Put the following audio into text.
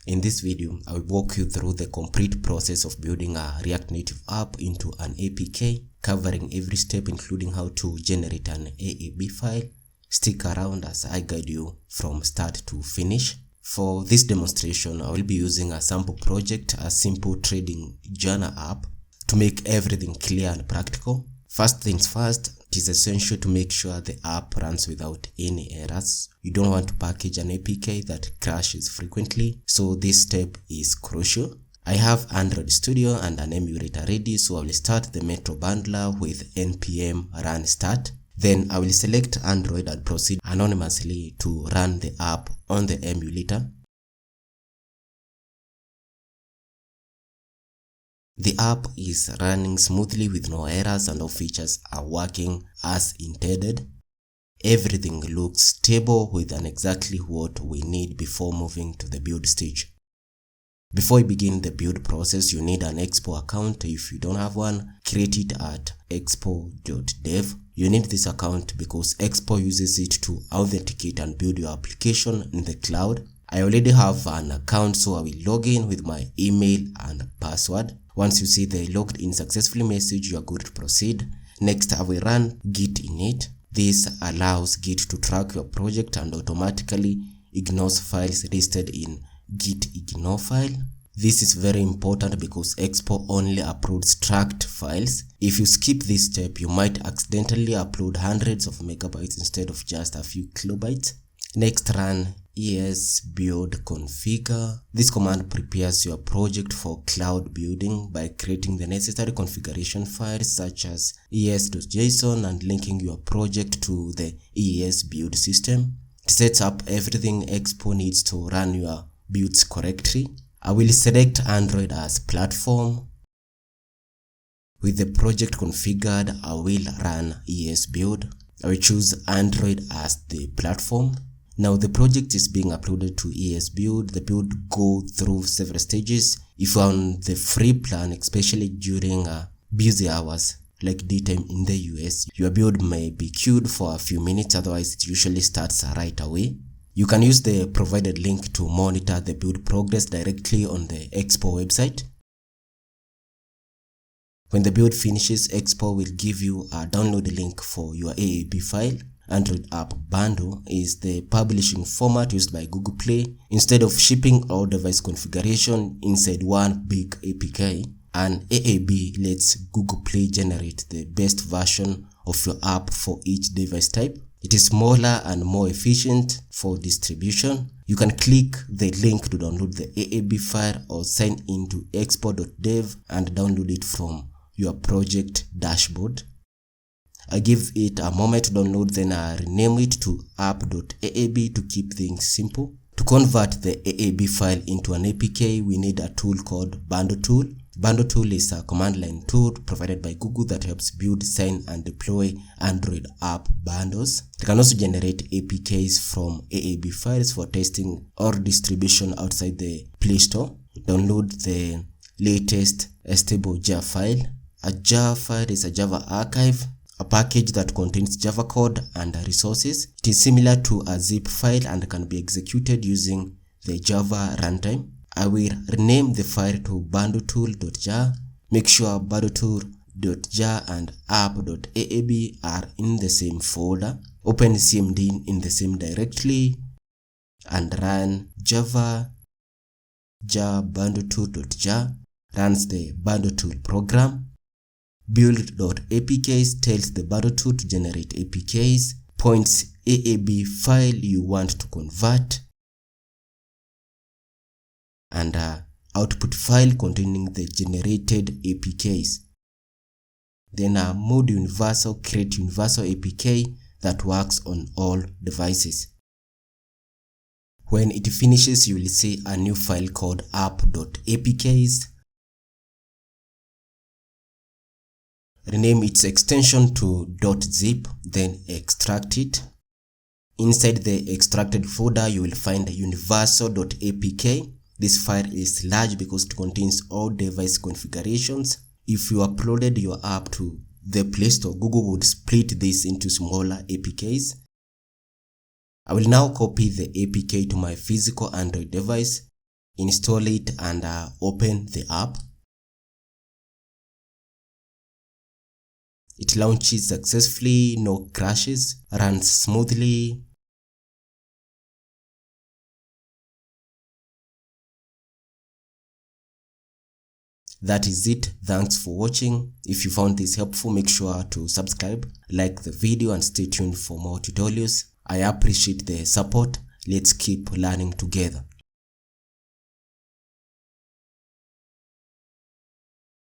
In this video, I will walk you through the complete process of building a React Native app into an APK, covering every step including how to generate an AAB file. Stick around as I guide you from start to finish. For this demonstration, I will be using a sample project, a simple trading journal app, to make everything clear and practical. First things first, it is essential to make sure the app runs without any errors. You don't want to package an APK that crashes frequently, so this step is crucial. I have Android Studio and an emulator ready, so I will start the Metro bundler with npm run start. Then I will select Android and proceed anonymously to run the app on the emulator. The app is running smoothly with no errors and all features are working as intended. Everything looks stable with exactly what we need before moving to the build stage. Before you begin the build process, you need an Expo account. If you don't have one, create it at expo.dev. You need this account because Expo uses it to authenticate and build your application in the cloud. I already have an account, so I will log in with my email and password. Once you see the logged in successfully message, you are good to proceed. Next, I will run git init. This allows Git to track your project and automatically ignores files listed in git ignore file. This is very important because Expo only uploads tracked files. If you skip this step, you might accidentally upload hundreds of megabytes instead of just a few kilobytes. Next, run EAS Build configure. This command prepares your project for cloud building by creating the necessary configuration files such as EAS.json and linking your project to the EAS Build system. It sets up everything Expo needs to run your builds correctly. I will select Android as platform. With the project configured, I will run EAS Build. I will choose Android as the platform. Now the project is being uploaded to EAS Build. The build goes through several stages. If you're on the free plan, especially during busy hours like daytime in the US, your build may be queued for a few minutes, otherwise it usually starts right away. You can use the provided link to monitor the build progress directly on the Expo website. When the build finishes, Expo will give you a download link for your AAB file. Android app bundle is the publishing format used by Google Play. Instead of shipping all device configuration inside one big APK, an AAB lets Google Play generate the best version of your app for each device type. It is smaller and more efficient for distribution. You can click the link to download the AAB file or sign into expo.dev and download it from your project dashboard. I give it a moment to download, then I rename it to app.aab to keep things simple. To convert the AAB file into an APK, we need a tool called bundletool. Bundletool is a command line tool provided by Google that helps build, sign, and deploy Android app bundles. It can also generate APKs from AAB files for testing or distribution outside the Play Store. Download the latest stable jar file. A jar file is a Java archive, a package that contains Java code and resources. It is similar to a zip file and can be executed using the Java runtime. I will rename the file to bundletool.jar. Make sure bundletool.jar and app.aab are in the same folder. Open cmd in the same directory and run java jar bundletool.jar. Runs the bundletool program. Build.apks tells the bundletool to generate APKs, points AAB file you want to convert, and output file containing the generated APKs. Then mode universal, create universal APK that works on all devices. When it finishes, you will see a new file called app.apks. Rename its extension to .zip, then extract it. Inside the extracted folder, you will find universal.apk. This file is large because it contains all device configurations. If you uploaded your app to the Play Store, Google would split this into smaller APKs. I will now copy the APK to my physical Android device. install it and open the app. It launches successfully, no crashes, runs smoothly. That is it. Thanks for watching. If you found this helpful, make sure to subscribe, like the video, and stay tuned for more tutorials. I appreciate the support. Let's keep learning together.